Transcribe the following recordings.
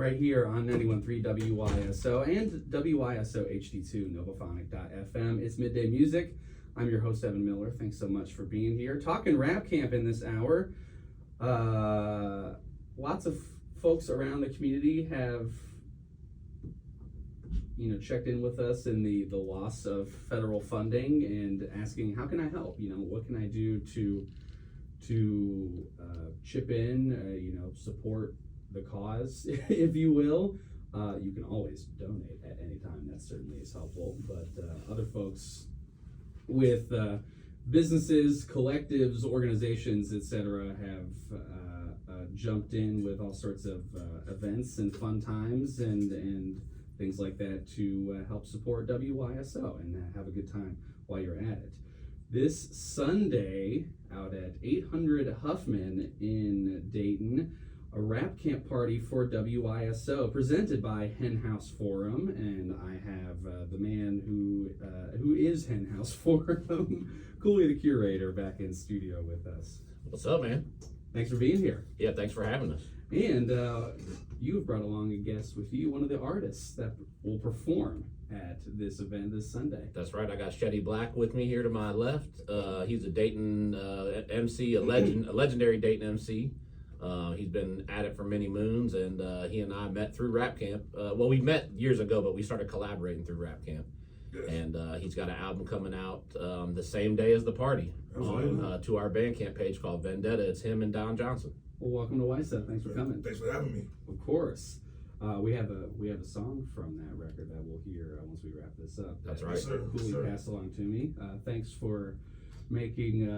right here on 91.3 WYSO and WYSO HD2 Novophonic.fm. It's Midday Music. I'm your host, Evan Miller. Thanks so much for being here. Talking Rap Camp in this hour. Lots of folks around the community have checked in with us in the loss of federal funding and asking, how can I help? What can I do to chip in, support the cause, if you will. You can always donate at any time. That certainly is helpful. But other folks with businesses, collectives, organizations, etc., have jumped in with all sorts of events and fun times and things like that to help support WYSO and have a good time while you're at it. This Sunday, out at 800 Huffman in Dayton, a rap camp party for WYSO presented by Hen House Forum, and I have the man who is Hen House Forum, Cooley the curator, back in studio with us. What's up, man? Thanks for being here. Yeah, thanks for having us. And you have brought along a guest with you, one of the artists that will perform at this event this Sunday. That's right. I got Chete Blaque with me here to my left. He's a Dayton MC, a legendary Dayton MC. He's been at it for many moons, and he and I met through Rap Camp. Well, we met years ago, but we started collaborating through Rap Camp. Yes. And he's got an album coming out the same day as the party to our Bandcamp page called Vendetta. It's him and Don Johnson. Well, welcome to WYSO. Thanks for coming. Thanks for having me. Of course. We have a song from that record that we'll hear once we wrap this up. That's right. Yes, sir. Cooley passed along to me. Thanks for making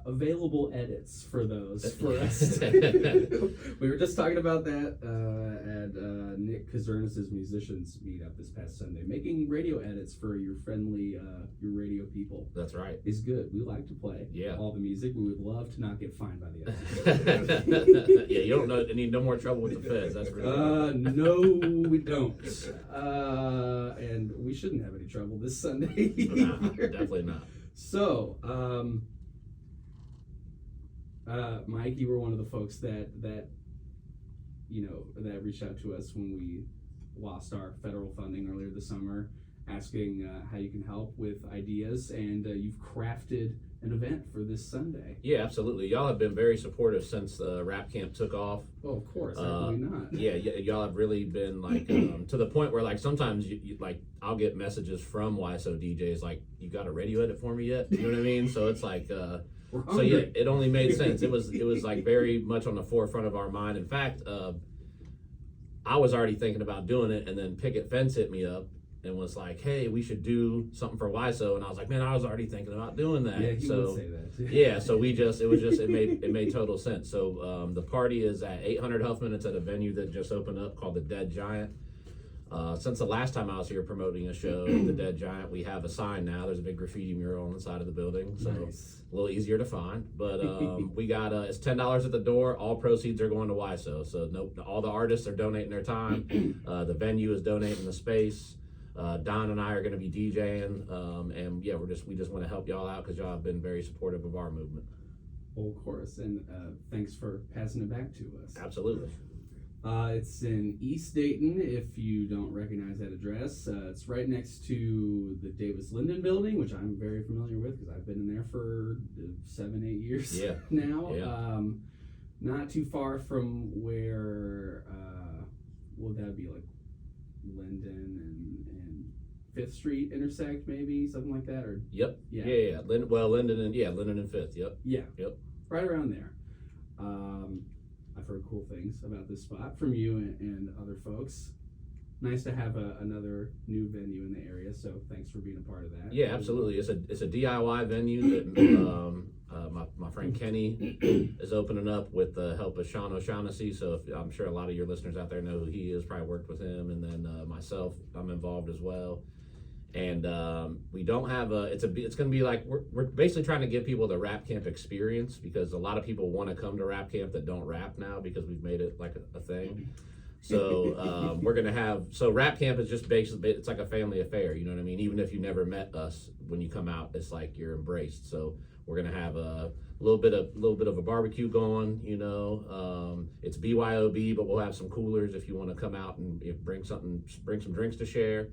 available edits for those for us. We were just talking about that at Nick Kazernis's musicians meetup this past Sunday. Making radio edits for your friendly your radio people. That's right. Is good. We like to play all the music. We would love to not get fined by the others. Yeah, you don't need no more trouble with the feds. That's for sure. No, we don't. And we shouldn't have any trouble this Sunday. Nah, definitely not. So, Mike, you were one of the folks that reached out to us when we lost our federal funding earlier this summer, asking how you can help with ideas, and you've crafted an event for this Sunday. Yeah, absolutely. Y'all have been very supportive since Rap Camp took off. Oh, of course. How can we not? Yeah, y'all have really been like to the point where like sometimes you like I'll get messages from WYSO DJs like, you got a radio edit for me yet? You know what I mean? So it's like so yeah, it only made sense. It was like very much on the forefront of our mind. In fact, I was already thinking about doing it, and then Picket Fence hit me up and was like, hey, we should do something for WYSO. And I was like, man, I was already thinking about doing that. Yeah, he would say that too. Yeah, so it made total sense. So the party is at 800 Huffman. It's at a venue that just opened up called the Dead Giant. Since the last time I was here promoting a show, the Dead Giant, we have a sign now. There's a big graffiti mural on the side of the building, so nice. A little easier to find. But we got it's $10 at the door. All proceeds are going to WYSO. So all the artists are donating their time. The venue is donating the space. Don and I are going to be DJing, and yeah, we just want to help y'all out because y'all have been very supportive of our movement. Well, of course, and thanks for passing it back to us. Absolutely. It's in East Dayton, if you don't recognize that address. It's right next to the Davis Linden building, which I'm very familiar with because I've been in there for 7-8 years now. Yeah. Not too far from where, would that be like Linden and 5th Street intersect, maybe something like that, or Yep. Yeah. Linden and 5th. Yep. Yeah. Yep. Right around there. I've heard cool things about this spot from you and other folks. Nice to have another new venue in the area, so thanks for being a part of that. Yeah, absolutely. It's a DIY venue that my friend Kenny is opening up with the help of Sean O'Shaughnessy. So I'm sure a lot of your listeners out there know who he is. Probably worked with him, and then myself, I'm involved as well. And we don't have it's going to be like we're basically trying to give people the Rap Camp experience, because a lot of people want to come to Rap Camp that don't rap now because we've made it like a thing. So we're going to have, so Rap Camp is just basically, it's like a family affair, you know what I mean? Even if you never met us, when you come out, it's like you're embraced. So we're going to have little bit of a barbecue going. It's BYOB, but we'll have some coolers if you want to come out and bring some drinks to share.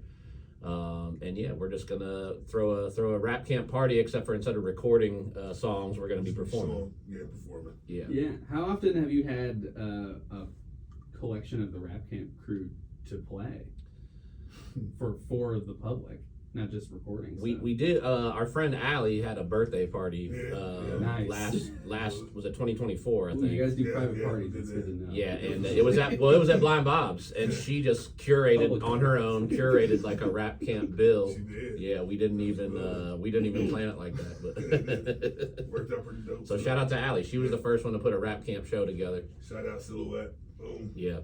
And yeah, we're just gonna throw a rap camp party, except for instead of recording songs, we're gonna be performing. Performing. Yeah. Yeah. How often have you had a collection of the rap camp crew to play for the public, not just recording? We did. Our friend Allie had a birthday party. Nice. Last was it 2024? I Ooh, think. you guys do private parties. That's good to know. Yeah, and it was at Blind Bob's, and she just curated on her own, like a rap camp bill. She did. Yeah, we didn't even plan it like that, but Worked out pretty dope. So shout out to Allie. She was the first one to put a rap camp show together. Shout out Silhouette. Boom. Yeah.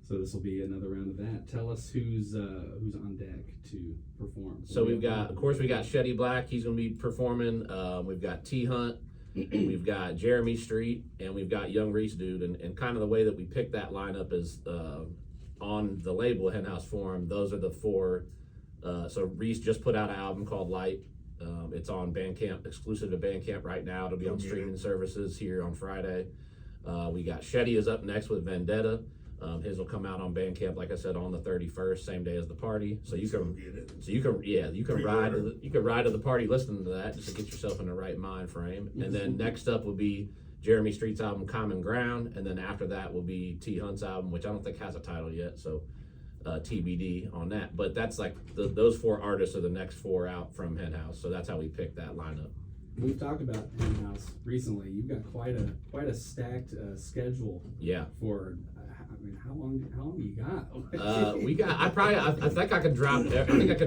So this will be another round of that. Tell us who's on deck to perform. So we got Chete Blaque. He's going to be performing. We've got T Hunt. We've got Jeremy Street, and we've got Young Reese Dude. And kind of the way that we picked that lineup is on the label Henhouse Forum. Those are the four. So Reese just put out an album called Light. It's on Bandcamp, exclusive to Bandcamp right now. It'll be on streaming services here on Friday. We got Chete is up next with Vendetta. His will come out on Bandcamp, like I said, on the 31st, same day as the party. So you can ride to the party listening to that just to get yourself in the right mind frame. And then next up will be Jeremy Street's album Common Ground, and then after that will be T Hunt's album, which I don't think has a title yet, so TBD on that. But that's like those four artists are the next four out from Henhouse, so that's how we picked that lineup. We've talked about Henhouse recently. You've got quite a stacked schedule. Yeah. For how long you got? I think I can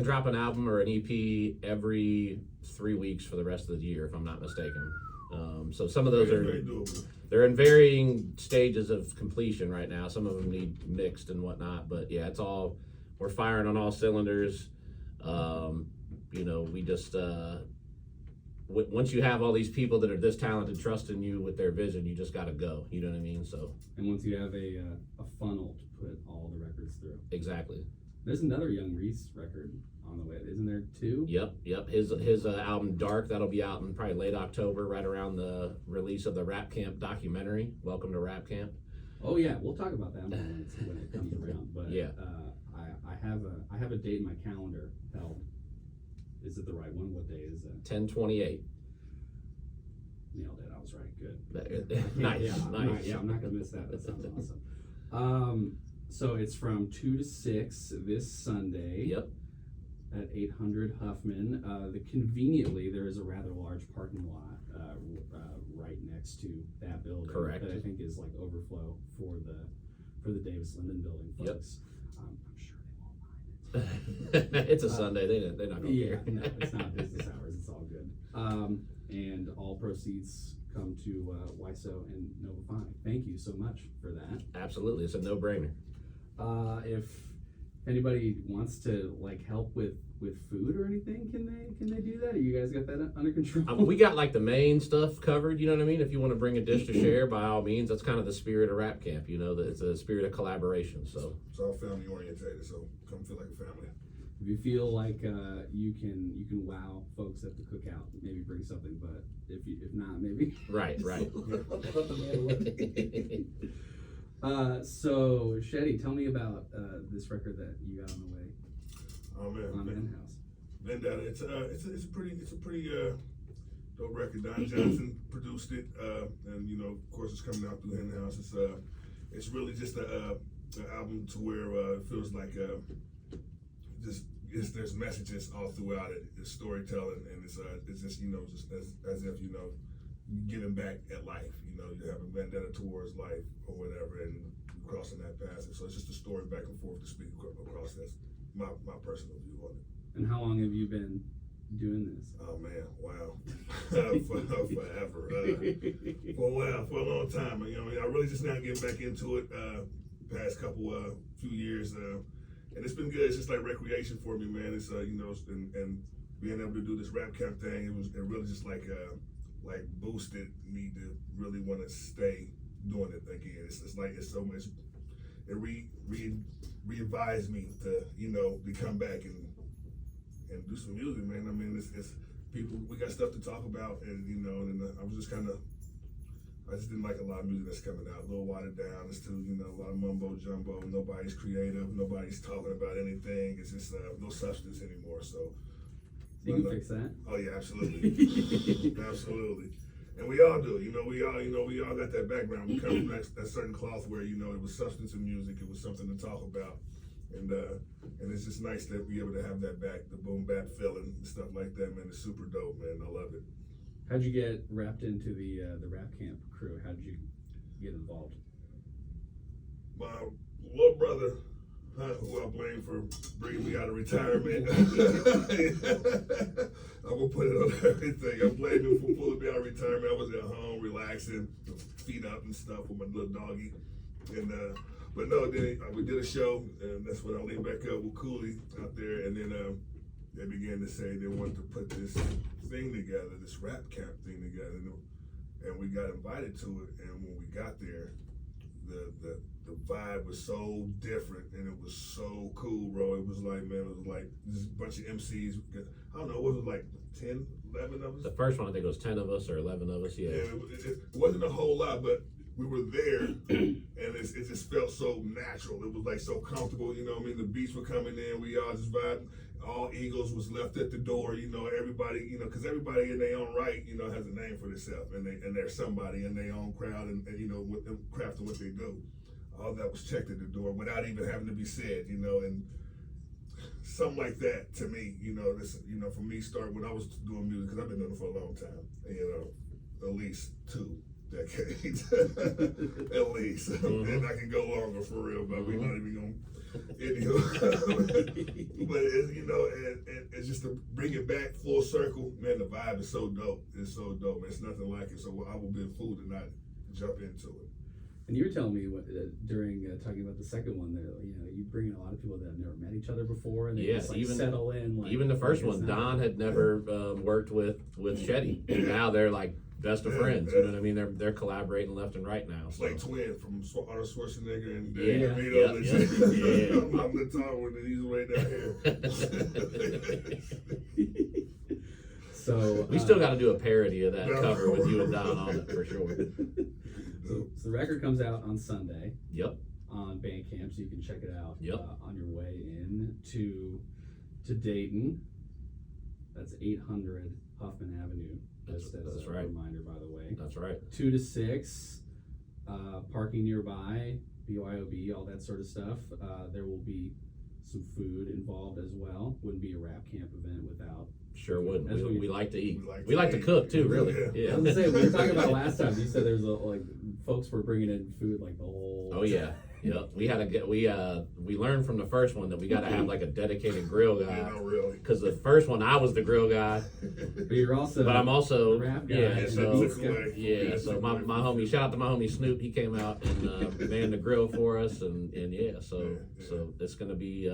drop an album or an EP every 3 weeks for the rest of the year, if I'm not mistaken. So some of those they're in varying stages of completion right now. Some of them need mixed and whatnot, but yeah, we're firing on all cylinders. We just once you have all these people that are this talented trusting you with their vision, you just got to go. You know what I mean? So. And once you have a funnel to put all the records through. Exactly. There's another Young Reese record on the way, isn't there too? Yep. His album Dark, that'll be out in probably late October, right around the release of the Rap Camp documentary. Welcome to Rap Camp. Oh yeah, we'll talk about that when it comes around. But yeah, I have a date in my calendar. Hell, is it the right one? What day is it? 10/28. Nailed it. I was right. Good. Nice. Yeah, I'm not gonna miss that. That sounds awesome. So it's from 2 to 6 this Sunday. Yep. At 800 Huffman. Conveniently, there is a rather large parking lot right next to that building. Correct. That I think is like overflow for the Davis Linden building folks. Yep. I'm sure they won't mind it. It's a Sunday. They're not going to care. No, it's not business hours. It's all good. And all proceeds come to WYSO and Nova Fine. Thank you so much for that. Absolutely, it's a no-brainer. If anybody wants to help with food or anything, can they do that? Or you guys got that under control? We got the main stuff covered. You know what I mean? If you want to bring a dish to share, by all means, that's kind of the spirit of Rap Camp. It's a spirit of collaboration. So it's all family oriented. So come feel like a family. If you feel like you can wow folks at the cookout, maybe bring something. But if not, maybe right. So Chete, tell me about this record that you got on the way. Oh man, on Henhouse. Vendetta. It's a pretty dope record. Don Johnson produced it, and of course it's coming out through Henhouse. It's really just an album to where it feels like there's messages all throughout it. It's storytelling, and it's just just as if giving back at life. You're having vendetta towards life or whatever, and crossing that passage. So it's just a story back and forth to speak across. That's my personal view on it. And how long have you been doing this? Oh man, wow, forever. For a long time. I really just now getting back into it. Past few years, and it's been good. It's just like recreation for me, man. It's and being able to do this rap camp thing, it really just like boosted me to really want to stay doing it again. It's so much. It re-advised me to to come back and do some music, man. I mean, we got stuff to talk about, and I was just I just didn't like a lot of music that's coming out, a little watered down. It's too, a lot of mumbo jumbo. Nobody's creative. Nobody's talking about anything. It's just no substance anymore. So You can fix that. Oh yeah, absolutely, absolutely. And we all do. We all got that background. We come from that certain cloth where it was substance in music. It was something to talk about, and it's just nice to be able to have that back, the boom bap feeling and stuff like that. Man, it's super dope, man. I love it. How'd you get wrapped into the Rap Camp crew? How'd you get involved? My little brother, who I blame for bringing me out of retirement. I'm gonna put it on everything. I blame him for pulling me out of retirement. I was at home relaxing, feet up and stuff with my little doggy. And but no, then we did a show, and that's when I linked back up with Cooley out there, and then they began to say they wanted to put this thing together, this Rap Camp thing together, and we got invited to it. And when we got there, the vibe was so different, and it was so cool, bro. It was like, man, it was like this bunch of MCs. I don't know, what was it, like 10, 11 of us? The first one, I think it was 10 of us or 11 of us, yeah. It wasn't a whole lot, but we were there, and it just felt so natural. It was like so comfortable, the beats were coming in, we all just vibing. All Eagles was left at the door, everybody, because everybody in their own right, has a name for themselves, and they're somebody in their own crowd, and with them crafting what they do. All that was checked at the door without even having to be said, and something like that to me, this, for me, started when I was doing music, because I've been doing it for a long time, at least 2 decades, at least, and I can go longer for real, but we're not even gonna. But it's just to bring it back full circle, man. The vibe is so dope. It's so dope, man. It's nothing like it. So I will be a fool to not jump into it. And you were telling me during talking about the second one that you bring in a lot of people that have never met each other before, and they just like settle in. Even the first one, Don had never worked with Chete, and now they're like best of friends. You know what I mean? They're collaborating left and right now. It's like twin from Arnold Schwarzenegger and I'm the tall one, and he's way down here. So we still got to do a parody of that cover with you and Don on it for sure. So the record comes out on Sunday. Yep. On Bandcamp, so you can check it out. Yep. On your way in to Dayton. That's 800 Huffman Avenue. That's a right. Reminder, by the way. That's right. 2 to 6. Parking nearby. BYOB, all that sort of stuff. There will be some food involved as well. Wouldn't be a Rap Camp event without. Sure would. We like to eat. We like to cook too, really. Yeah. I was gonna say, we were talking about last time. You said there's folks were bringing in food like the whole. Oh yeah. Yeah, we had to get we learned from the first one that we got to have like a dedicated grill guy. Yeah, no, really. Because the first one I was the grill guy, but I'm also the rap guy. Yeah, so my homie, shout out to my homie Snoop. He came out and manned the grill for us, and so it's gonna be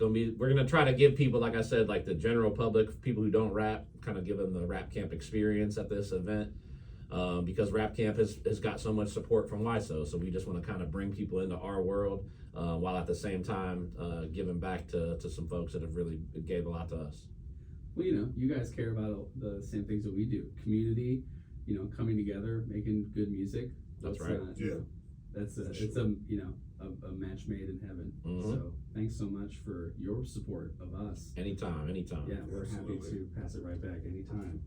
we're gonna try to give people, like I said, like the general public, people who don't rap, kind of give them the Rap Camp experience at this event. Because Rap Camp has got so much support from WYSO, so we just want to kind of bring people into our world while at the same time giving back to some folks that have really gave a lot to us. Well, you guys care about the same things that we do. Community, coming together, making good music. That's right. It's a match made in heaven. Mm-hmm. So thanks so much for your support of us. Anytime. Yeah, we're happy to pass it right back anytime.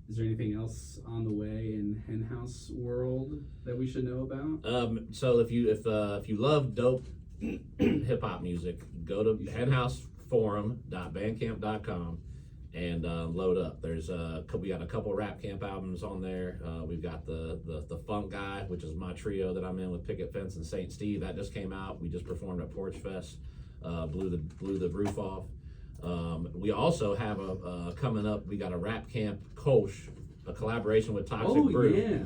Is there anything else on the way in Henhouse world that we should know about? So if you love dope hip hop music, go to henhouseforum.bandcamp.com and load up. We got a couple Rap Camp albums on there. We've got the Funk Guy, which is my trio that I'm in with Picket Fence and St. Steve. That just came out. We just performed at Porch Fest. Blew the roof off. We also have coming up. We got a Rap Camp Kolsch, a collaboration with Toxic Brew. Yeah.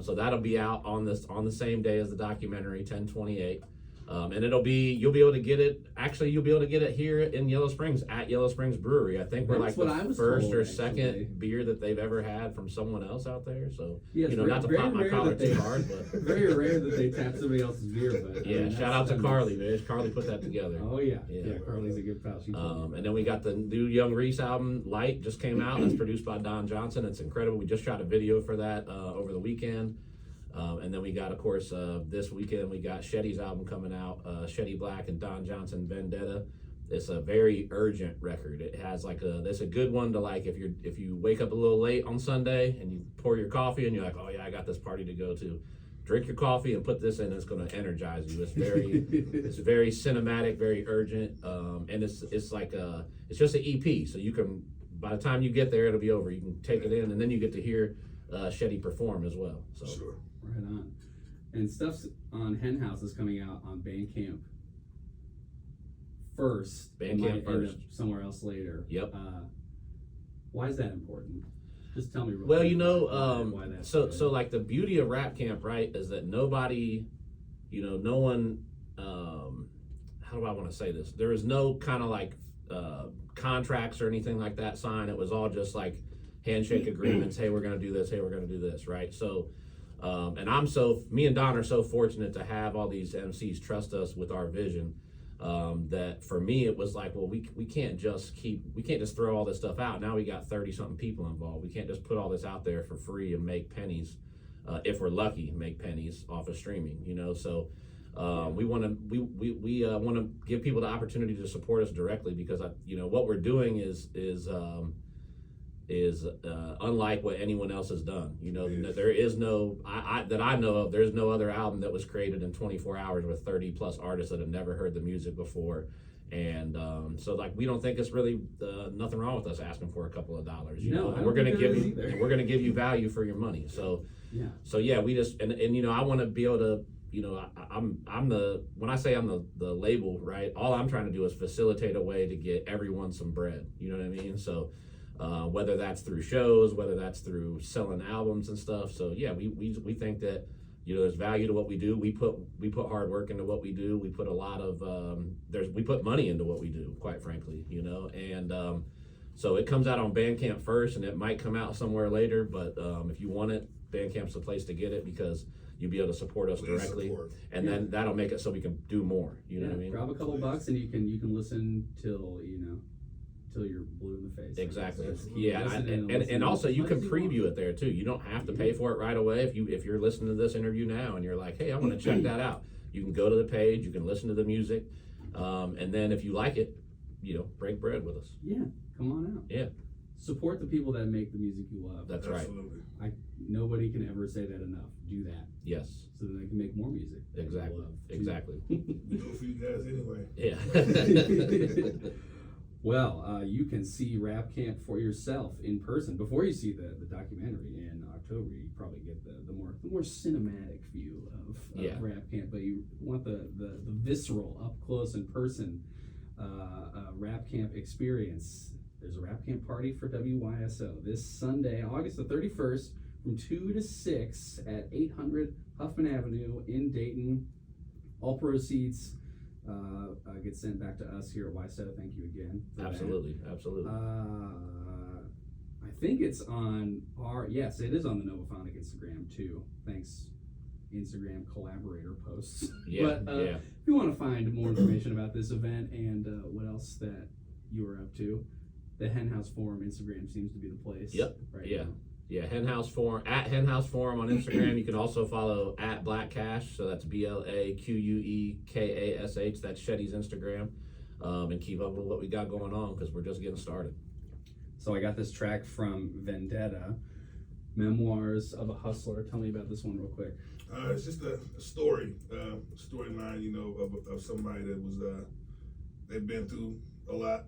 So that'll be out on the same day as the documentary, 10/28. And you'll be able to get it. Actually, you'll be able to get it here in Yellow Springs at Yellow Springs Brewery. I think we're That's like what I the was first told, or actually. second beer that they've ever had from someone else out there. So Yeah, it's not to very pop my rare collar that they- too hard, but Very rare that they tap somebody else's beer, but yeah, shout out to Carly, man. Carly put that together. Oh yeah, Yeah. Carly's a good pal. She told me. And then we got the new Young Reese album, Light, just came out. That's produced by Don Johnson. It's incredible. We just shot a video for that over the weekend. And then we got, of course, this weekend we got Chete's album coming out, Chete Blaque and Don Johnson, Vendetta. It's a very urgent record. It has it's a good one to like if you wake up a little late on Sunday and you pour your coffee and you're like, oh yeah, I got this party to go to. Drink your coffee and put this in. It's going to energize you. It's very cinematic, very urgent, and it's just an EP. So you can, by the time you get there, it'll be over. You can take it in, and then you get to hear Chete perform as well. So Sure. Right on. And stuff's on Hen House is coming out on Bandcamp first. It Bandcamp might end first. up somewhere else later. Yep. Why is that important? Just tell me. Real Well, quick why that's so good. like the beauty of Rap Camp, right, is that nobody, no one. How do I want to say this? There is no kind of like contracts or anything like that signed. It was all just like handshake agreements. Hey, we're gonna do this. Hey, we're gonna do this. Right. So, and me and Don are so fortunate to have all these MCs trust us with our vision. That for me it was like, well, we can't just throw all this stuff out. Now we got 30 something people involved. We can't just put all this out there for free and make pennies. If we're lucky, make pennies off of streaming. So we want to give people the opportunity to support us directly because what we're doing is unlike what anyone else has done. There is no, that I know of, there's no other album that was created in 24 hours with 30 plus artists that have never heard the music before. And so we don't think it's really nothing wrong with us asking for a couple of dollars, and we're going to give you value for your money. So yeah, we just, and I want to be able to, when I say I'm the label, right, all I'm trying to do is facilitate a way to get everyone some bread. You know what I mean? So, whether that's through shows, whether that's through selling albums and stuff. So yeah, we think that there's value to what we do. We put hard work into what we do. We put a lot of we put money into what we do, quite frankly, and so it comes out on Bandcamp first, and it might come out somewhere later. But if you want it, Bandcamp's the place to get it because you'll be able to support us directly, and then that'll make it so we can do more. You know what I mean? Drop a couple bucks and you can listen till you're blue in the face. Exactly. Absolutely. Yeah, Listen and also you can as preview want. it there too. You don't have to pay for it right away. If you're listening to this interview now and you're like, hey, I want to check that out, you can go to the page. You can listen to the music, and then if you like it, break bread with us. Yeah, come on out. Yeah. Support the people that make the music you love. That's Absolutely. right. Nobody can ever say that enough. Do that Yes. so that they can make more music. that you Exactly. love, too. Exactly. We do it for you guys anyway. Yeah. Well, you can see Rap Camp for yourself in person before you see the documentary in October. You probably get the more cinematic view of Rap Camp, but you want the visceral, up close in person Rap Camp experience. There's a Rap Camp party for WYSO this Sunday, August the 31st, from 2 to 6 at 800 Huffman Avenue in Dayton. All proceeds get sent back to us here at WYSO. Thank you again. Absolutely. I think it's on yes, it is on the Novaphonic Instagram too. Thanks, Instagram collaborator posts. Yeah, But yeah. if you want to find more information about this event and what else that you are up to, the Hen House Forum Instagram seems to be the place. Yep. Right Yeah. now. Yeah, Hen House Forum, at Hen House Forum on Instagram. You can also follow at Black Cash, so that's BLAQUEKASH. That's Chete's Instagram, and keep up with what we got going on because we're just getting started. So I got this track from Vendetta, Memoirs of a Hustler. Tell me about this one real quick. It's just a storyline, of somebody that was they've been through a lot,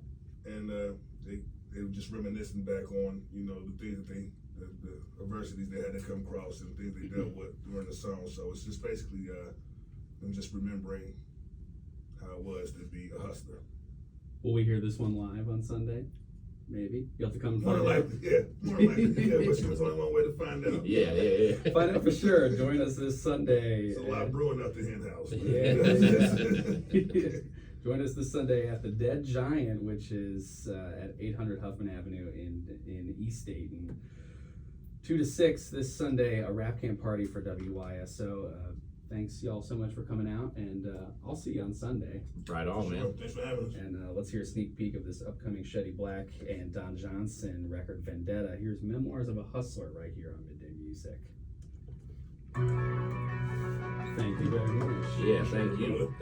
and they were just reminiscing back on the things that the adversities they had to come across and things they dealt with during the song. So it's just basically them just remembering how it was to be a hustler. Will we hear this one live on Sunday? maybe. You'll have to come and More find than out. likely, yeah. More than likely, yeah. But there's only one way to find out. Yeah. Find out for sure. Join us this Sunday. There's a lot brewing out the hen house. Yeah. Join us this Sunday at the Dead Giant, which is at 800 Huffman Avenue in East Dayton. 2 to 6 this Sunday, a rap camp party for WYSO. Thanks y'all so much for coming out, and I'll see you on Sunday. Right on, man. Thanks for having us. And let's hear a sneak peek of this upcoming Chete Blaque and Don Johnson record, Vendetta. Here's Memoirs of a Hustler right here on Midday Music. Thank you very much. Yeah, thank you.